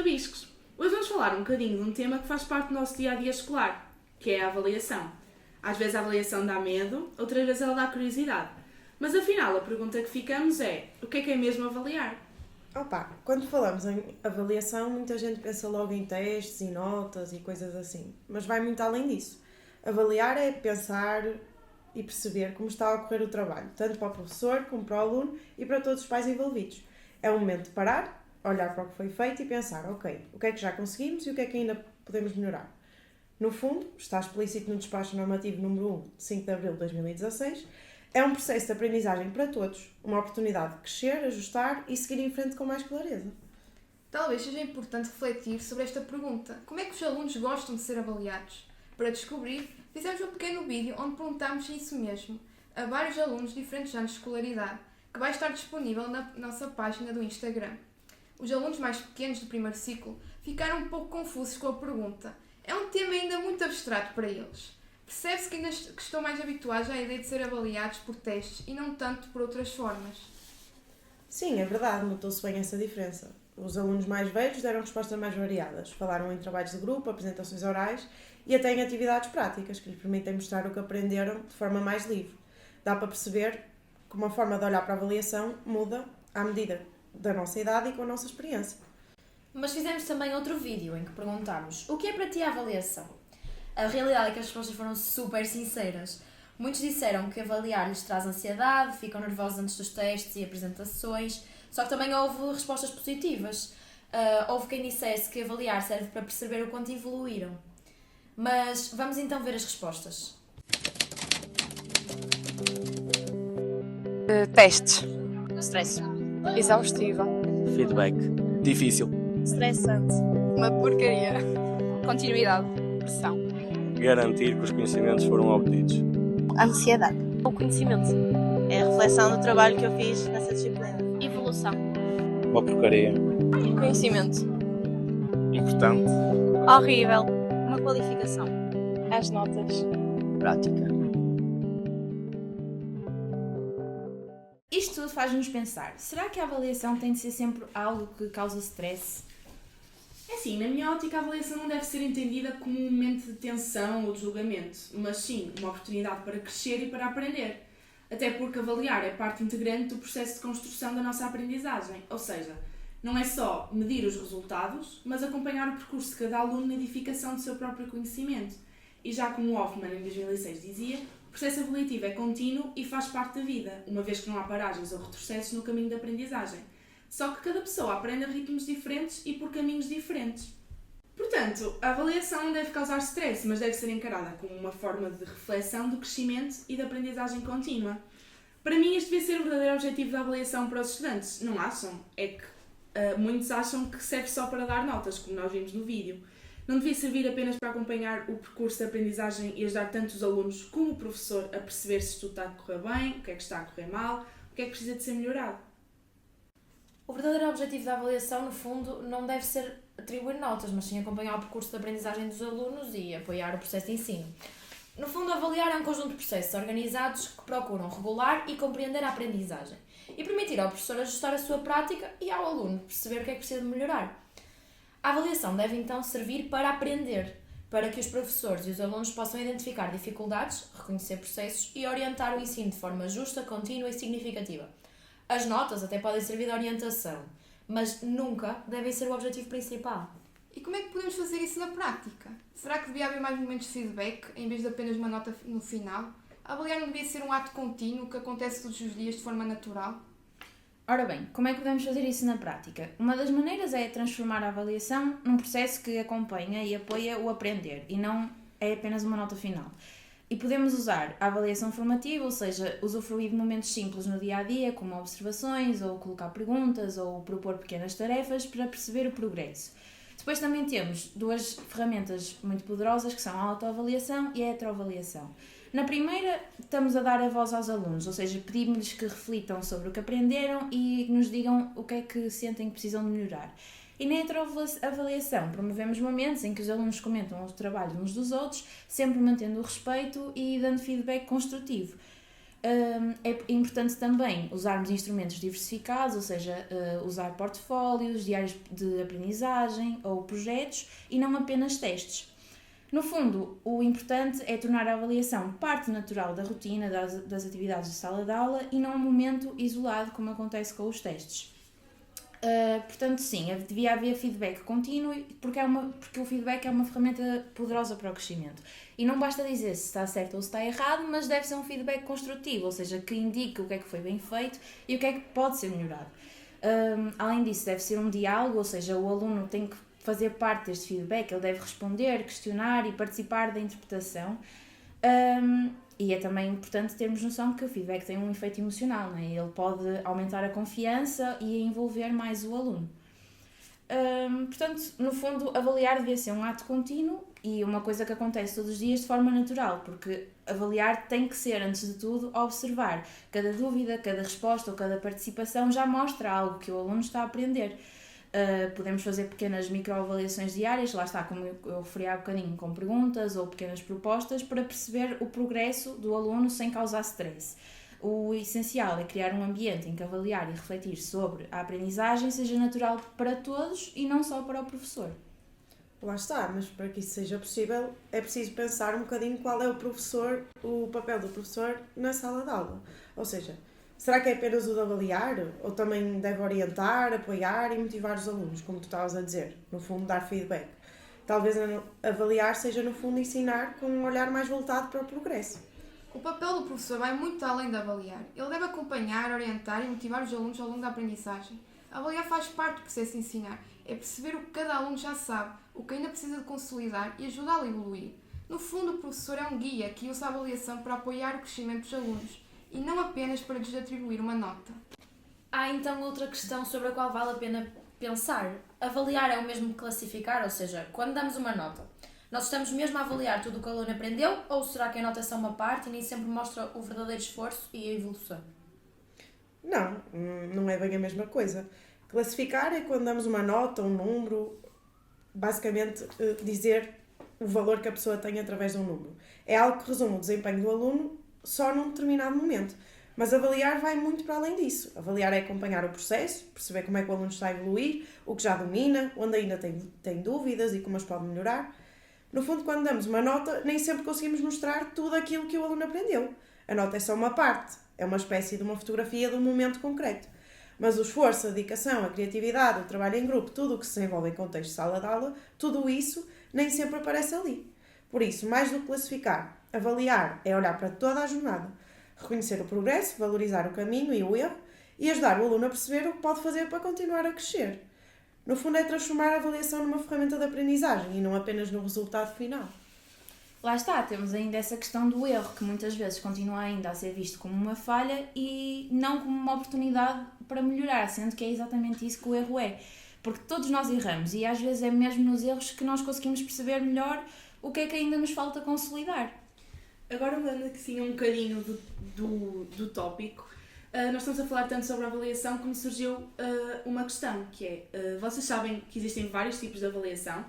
rabiscos. Hoje vamos falar um bocadinho de um tema que faz parte do nosso dia-a-dia escolar, que é a avaliação. Às vezes a avaliação dá medo, outras vezes ela dá curiosidade. Mas afinal a pergunta que ficamos é, o que é mesmo avaliar? Quando falamos em avaliação, muita gente pensa logo em testes e notas e coisas assim, mas vai muito além disso. Avaliar é pensar e perceber como está a ocorrer o trabalho, tanto para o professor como para o aluno e para todos os pais envolvidos. É um momento de parar, olhar para o que foi feito e pensar, ok, o que é que já conseguimos e o que é que ainda podemos melhorar. No fundo, está explícito no Despacho Normativo número 1, de 5 de abril de 2016, é um processo de aprendizagem para todos, uma oportunidade de crescer, ajustar e seguir em frente com mais clareza. Talvez seja importante refletir sobre esta pergunta. Como é que os alunos gostam de ser avaliados? Para descobrir, fizemos um pequeno vídeo onde perguntámos isso mesmo a vários alunos de diferentes anos de escolaridade, que vai estar disponível na nossa página do Instagram. Os alunos mais pequenos do primeiro ciclo ficaram um pouco confusos com a pergunta. É um tema ainda muito abstrato para eles. Percebe-se que ainda estão mais habituados à ideia de ser avaliados por testes e não tanto por outras formas. Sim, é verdade, notou-se bem essa diferença. Os alunos mais velhos deram respostas mais variadas. Falaram em trabalhos de grupo, apresentações orais e até em atividades práticas que lhes permitem mostrar o que aprenderam de forma mais livre. Dá para perceber como a forma de olhar para a avaliação muda à medida da nossa idade e com a nossa experiência. Mas fizemos também outro vídeo em que perguntámos o que é para ti a avaliação? A realidade é que as respostas foram super sinceras. Muitos disseram que avaliar lhes traz ansiedade, ficam nervosos antes dos testes e apresentações, só que também houve respostas positivas. Houve quem dissesse que avaliar serve para perceber o quanto evoluíram. Mas vamos então ver as respostas. Testes. Stress. Exaustiva. Feedback. Difícil. Estressante. Uma porcaria. Continuidade. Pressão. Garantir que os conhecimentos foram obtidos. Ansiedade. O conhecimento. É a reflexão do trabalho que eu fiz nessa disciplina. Evolução. Uma porcaria. Conhecimento. Importante. Horrível. Uma qualificação. As notas. Prática. Isto tudo faz-nos pensar, será que a avaliação tem de ser sempre algo que causa stress? É assim, na minha ótica a avaliação não deve ser entendida como um momento de tensão ou de julgamento, mas sim uma oportunidade para crescer e para aprender. Até porque avaliar é parte integrante do processo de construção da nossa aprendizagem, ou seja, não é só medir os resultados, mas acompanhar o percurso de cada aluno na edificação do seu próprio conhecimento. E já como Hoffman em 2006 dizia, o processo avaliativo é contínuo e faz parte da vida, uma vez que não há paragens ou retrocessos no caminho da aprendizagem. Só que cada pessoa aprende a ritmos diferentes e por caminhos diferentes. Portanto, a avaliação não deve causar stress, mas deve ser encarada como uma forma de reflexão do crescimento e da aprendizagem contínua. Para mim, este devia ser o verdadeiro objetivo da avaliação para os estudantes. Não acham? É que muitos acham que serve só para dar notas, como nós vimos no vídeo. Não devia servir apenas para acompanhar o percurso de aprendizagem e ajudar tanto os alunos como o professor a perceber se tudo está a correr bem, o que é que está a correr mal, o que é que precisa de ser melhorado. O verdadeiro objetivo da avaliação, no fundo, não deve ser atribuir notas, mas sim acompanhar o percurso de aprendizagem dos alunos e apoiar o processo de ensino. No fundo, avaliar é um conjunto de processos organizados que procuram regular e compreender a aprendizagem e permitir ao professor ajustar a sua prática e ao aluno perceber o que é que precisa de melhorar. A avaliação deve então servir para aprender, para que os professores e os alunos possam identificar dificuldades, reconhecer processos e orientar o ensino de forma justa, contínua e significativa. As notas até podem servir de orientação, mas nunca devem ser o objetivo principal. E como é que podemos fazer isso na prática? Será que devia haver mais momentos de feedback, em vez de apenas uma nota no final? Avaliar não devia ser um ato contínuo que acontece todos os dias de forma natural? Ora bem, como é que podemos fazer isso na prática? Uma das maneiras é transformar a avaliação num processo que acompanha e apoia o aprender, e não é apenas uma nota final. E podemos usar a avaliação formativa, ou seja, usufruir de momentos simples no dia-a-dia, como observações, ou colocar perguntas, ou propor pequenas tarefas para perceber o progresso. Depois também temos duas ferramentas muito poderosas, que são a autoavaliação e a heteroavaliação. Na primeira, estamos a dar a voz aos alunos, ou seja, pedimos-lhes que reflitam sobre o que aprenderam e que nos digam o que é que sentem que precisam de melhorar. E na heteroavaliação, promovemos momentos em que os alunos comentam os trabalhos uns dos outros, sempre mantendo o respeito e dando feedback construtivo. É importante também usarmos instrumentos diversificados, ou seja, usar portfólios, diários de aprendizagem ou projetos e não apenas testes. No fundo, o importante é tornar a avaliação parte natural da rotina das atividades de sala de aula e não um momento isolado, como acontece com os testes. Portanto, sim, devia haver feedback contínuo porque o feedback é uma ferramenta poderosa para o crescimento. E não basta dizer se está certo ou se está errado, mas deve ser um feedback construtivo, ou seja, que indique o que é que foi bem feito e o que é que pode ser melhorado. Além disso, deve ser um diálogo, ou seja, o aluno tem que fazer parte deste feedback, ele deve responder, questionar e participar da interpretação. E é também importante termos noção que o feedback tem um efeito emocional, não é? Ele pode aumentar a confiança e envolver mais o aluno. Portanto, no fundo, avaliar devia ser um ato contínuo e uma coisa que acontece todos os dias de forma natural, porque avaliar tem que ser, antes de tudo, observar. Cada dúvida, cada resposta ou cada participação já mostra algo que o aluno está a aprender. Podemos fazer pequenas microavaliações diárias, lá está, como eu referi há bocadinho, com perguntas ou pequenas propostas para perceber o progresso do aluno sem causar stress. O essencial é criar um ambiente em que avaliar e refletir sobre a aprendizagem seja natural para todos e não só para o professor. Lá está, mas para que isso seja possível é preciso pensar um bocadinho qual é o papel do professor na sala de aula. Ou seja, será que é apenas o de avaliar? Ou também deve orientar, apoiar e motivar os alunos, como tu estavas a dizer? No fundo, dar feedback. Talvez avaliar seja, no fundo, ensinar com um olhar mais voltado para o progresso. O papel do professor vai muito além de avaliar. Ele deve acompanhar, orientar e motivar os alunos ao longo da aprendizagem. Avaliar faz parte do processo de ensinar. É perceber o que cada aluno já sabe, o que ainda precisa de consolidar e ajudá-lo a evoluir. No fundo, o professor é um guia que usa a avaliação para apoiar o crescimento dos alunos e não apenas para lhes atribuir uma nota. Há então outra questão sobre a qual vale a pena pensar. Avaliar é o mesmo que classificar, ou seja, quando damos uma nota, nós estamos mesmo a avaliar tudo o que o aluno aprendeu ou será que a nota é só uma parte e nem sempre mostra o verdadeiro esforço e a evolução? Não é bem a mesma coisa. Classificar é quando damos uma nota, um número, basicamente dizer o valor que a pessoa tem através de um número. É algo que resume o desempenho do aluno só num determinado momento. Mas avaliar vai muito para além disso. Avaliar é acompanhar o processo, perceber como é que o aluno está a evoluir, o que já domina, onde ainda tem dúvidas e como as pode melhorar. No fundo, quando damos uma nota, nem sempre conseguimos mostrar tudo aquilo que o aluno aprendeu. A nota é só uma parte, é uma espécie de uma fotografia de um momento concreto. Mas o esforço, a dedicação, a criatividade, o trabalho em grupo, tudo o que se desenvolve em contexto de sala de aula, tudo isso nem sempre aparece ali. Por isso, mais do que classificar, avaliar é olhar para toda a jornada, reconhecer o progresso, valorizar o caminho e o erro e ajudar o aluno a perceber o que pode fazer para continuar a crescer. No fundo, é transformar a avaliação numa ferramenta de aprendizagem e não apenas no resultado final. Lá está, temos ainda essa questão do erro, que muitas vezes continua ainda a ser visto como uma falha e não como uma oportunidade para melhorar, sendo que é exatamente isso que o erro é. Porque todos nós erramos e às vezes é mesmo nos erros que nós conseguimos perceber melhor o que é que ainda nos falta consolidar. Agora, mudando aqui um bocadinho do tópico, nós estamos a falar tanto sobre a avaliação como surgiu uma questão, que é, vocês sabem que existem vários tipos de avaliação.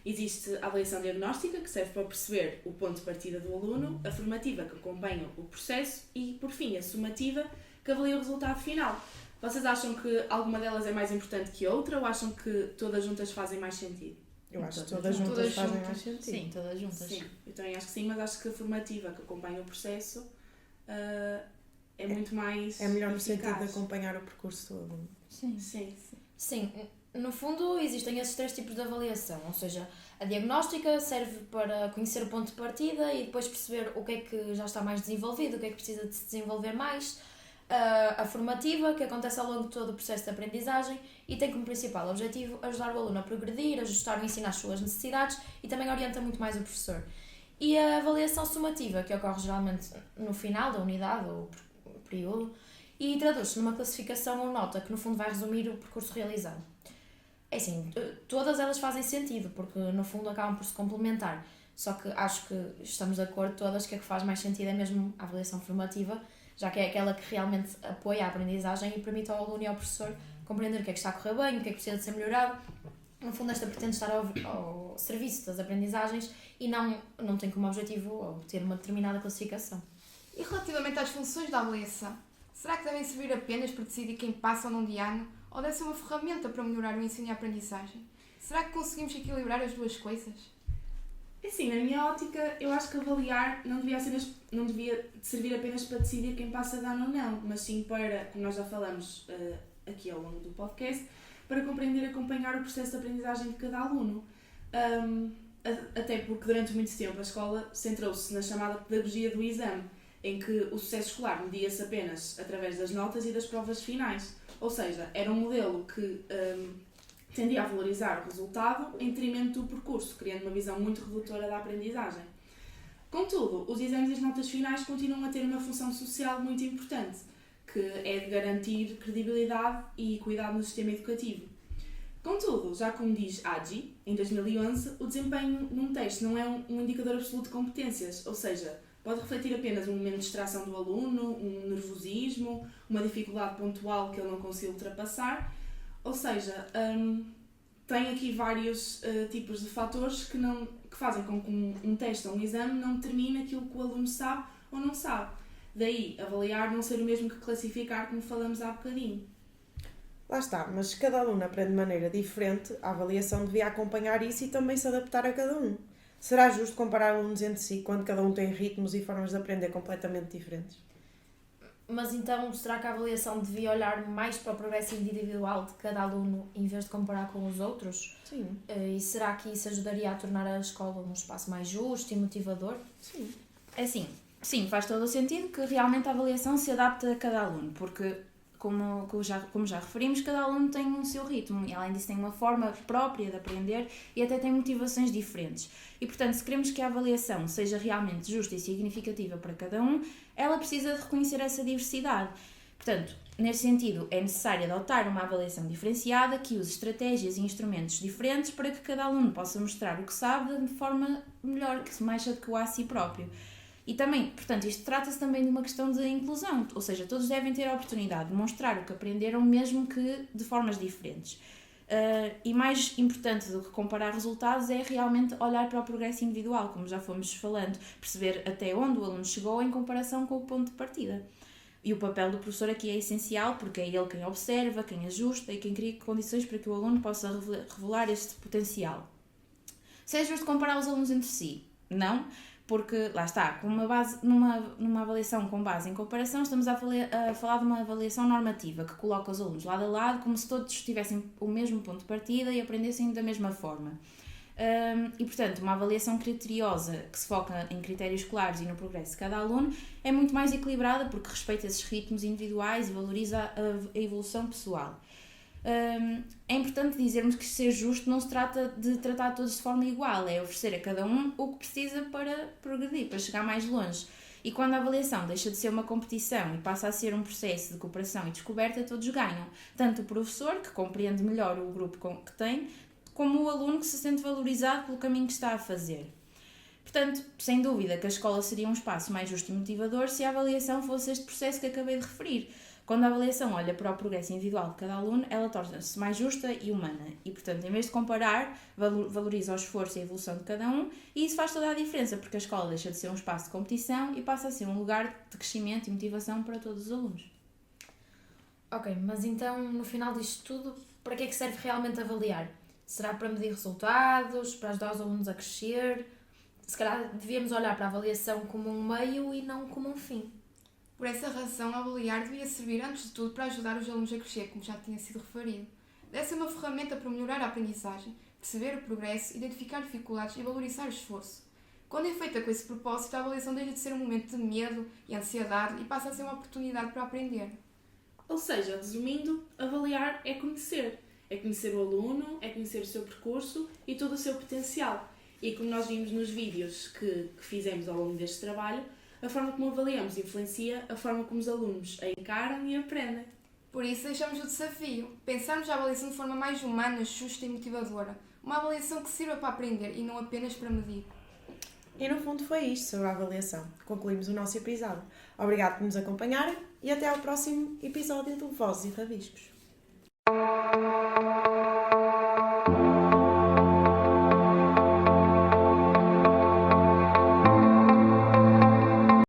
Existe a avaliação diagnóstica, que serve para perceber o ponto de partida do aluno, a formativa, que acompanha o processo, e, por fim, a sumativa, que avalia o resultado final. Vocês acham que alguma delas é mais importante que outra ou acham que todas juntas fazem mais sentido? Eu acho que todas juntas fazem mais sentido. Sim, todas juntas. Sim, eu também acho que sim, mas acho que a formativa, que acompanha o processo, é muito mais É melhor no eficaz. sentido de acompanhar o percurso do aluno. Sim. Sim, no fundo existem esses três tipos de avaliação, ou seja, a diagnóstica serve para conhecer o ponto de partida e depois perceber o que é que já está mais desenvolvido, o que é que precisa de se desenvolver mais. A formativa, que acontece ao longo de todo o processo de aprendizagem e tem como principal objetivo ajudar o aluno a progredir, ajustar o ensino às suas necessidades e também orienta muito mais o professor. E a avaliação sumativa, que ocorre geralmente no final da unidade ou período e traduz-se numa classificação ou nota que no fundo vai resumir o percurso realizado. É assim, todas elas fazem sentido, porque no fundo acabam por se complementar, só que acho que estamos de acordo todas que a que faz mais sentido é mesmo a avaliação formativa, já que é aquela que realmente apoia a aprendizagem e permite ao aluno e ao professor compreender o que é que está a correr bem, o que é que precisa de ser melhorado. No fundo, esta pretende estar ao serviço das aprendizagens e não tem como objetivo obter uma determinada classificação. E relativamente às funções da avaliação, será que devem servir apenas para decidir quem passa ou não de ano, ou deve ser uma ferramenta para melhorar o ensino e a aprendizagem? Será que conseguimos equilibrar as duas coisas? Assim, na minha ótica, eu acho que avaliar não devia servir apenas para decidir quem passa de ano ou não, mas sim para, como nós já falamos aqui ao longo do podcast, para compreender e acompanhar o processo de aprendizagem de cada aluno. Até porque durante muito tempo a escola centrou-se na chamada pedagogia do exame, em que o sucesso escolar media-se apenas através das notas e das provas finais. Ou seja, era um modelo que tendia a valorizar o resultado em detrimento do percurso, criando uma visão muito redutora da aprendizagem. Contudo, os exames e as notas finais continuam a ter uma função social muito importante, que é de garantir credibilidade e equidade no sistema educativo. Contudo, já como diz AGI, em 2011, o desempenho num teste não é um indicador absoluto de competências, ou seja, pode refletir apenas um momento de distração do aluno, um nervosismo, uma dificuldade pontual que ele não conseguiu ultrapassar, ou seja, tem aqui vários tipos de fatores que fazem com que um teste ou um exame não determine aquilo que o aluno sabe ou não sabe. Daí, avaliar não ser o mesmo que classificar, como falamos há bocadinho. Lá está, mas se cada aluno aprende de maneira diferente, a avaliação devia acompanhar isso e também se adaptar a cada um. Será justo comparar alunos entre si quando cada um tem ritmos e formas de aprender completamente diferentes? Mas então, será que a avaliação devia olhar mais para o progresso individual de cada aluno em vez de comparar com os outros? Sim. E será que isso ajudaria a tornar a escola um espaço mais justo e motivador? Sim. É assim, sim, faz todo o sentido que realmente a avaliação se adapte a cada aluno, porque, como já referimos, cada aluno tem o seu ritmo e, além disso, tem uma forma própria de aprender e até tem motivações diferentes. E, portanto, se queremos que a avaliação seja realmente justa e significativa para cada um, ela precisa de reconhecer essa diversidade. Portanto, neste sentido, é necessário adotar uma avaliação diferenciada que use estratégias e instrumentos diferentes para que cada aluno possa mostrar o que sabe de forma melhor, que se mais adequa a si próprio. E também, portanto, isto trata-se também de uma questão de inclusão, ou seja, todos devem ter a oportunidade de mostrar o que aprenderam, mesmo que de formas diferentes. E mais importante do que comparar resultados é realmente olhar para o progresso individual, como já fomos falando, perceber até onde o aluno chegou em comparação com o ponto de partida. E o papel do professor aqui é essencial, porque é ele quem observa, quem ajusta e quem cria condições para que o aluno possa revelar este potencial. Se é justo comparar os alunos entre si? Não, porque, lá está, numa avaliação com base em comparação, estamos a falar de uma avaliação normativa, que coloca os alunos lado a lado, como se todos tivessem o mesmo ponto de partida e aprendessem da mesma forma. E, portanto, uma avaliação criteriosa que se foca em critérios claros e no progresso de cada aluno é muito mais equilibrada, porque respeita esses ritmos individuais e valoriza a evolução pessoal. É importante dizermos que ser justo não se trata de tratar todos de forma igual, é oferecer a cada um o que precisa para progredir, para chegar mais longe. E quando a avaliação deixa de ser uma competição e passa a ser um processo de cooperação e descoberta, todos ganham. Tanto o professor, que compreende melhor o grupo que tem, como o aluno, que se sente valorizado pelo caminho que está a fazer. Portanto, sem dúvida que a escola seria um espaço mais justo e motivador se a avaliação fosse este processo que acabei de referir. Quando a avaliação olha para o progresso individual de cada aluno, ela torna-se mais justa e humana e, portanto, em vez de comparar, valoriza o esforço e a evolução de cada um, e isso faz toda a diferença, porque a escola deixa de ser um espaço de competição e passa a ser um lugar de crescimento e motivação para todos os alunos. Ok, mas então, no final disto tudo, para que é que serve realmente avaliar? Será para medir resultados, para ajudar os alunos a crescer? Se calhar devíamos olhar para a avaliação como um meio e não como um fim. Por essa razão, avaliar devia servir, antes de tudo, para ajudar os alunos a crescer, como já tinha sido referido. Deve ser uma ferramenta para melhorar a aprendizagem, perceber o progresso, identificar dificuldades e valorizar o esforço. Quando é feita com esse propósito, a avaliação deixa de ser um momento de medo e ansiedade e passa a ser uma oportunidade para aprender. Ou seja, resumindo, avaliar é conhecer. É conhecer o aluno, é conhecer o seu percurso e todo o seu potencial. E como nós vimos nos vídeos que fizemos ao longo deste trabalho, a forma como avaliamos influencia a forma como os alunos a encaram e aprendem. Por isso, deixamos o desafio. Pensarmos a avaliação de forma mais humana, justa e motivadora. Uma avaliação que sirva para aprender e não apenas para medir. E no fundo foi isto sobre a avaliação. Concluímos o nosso episódio. Obrigado por nos acompanharem e até ao próximo episódio do Vozes e Rabiscos.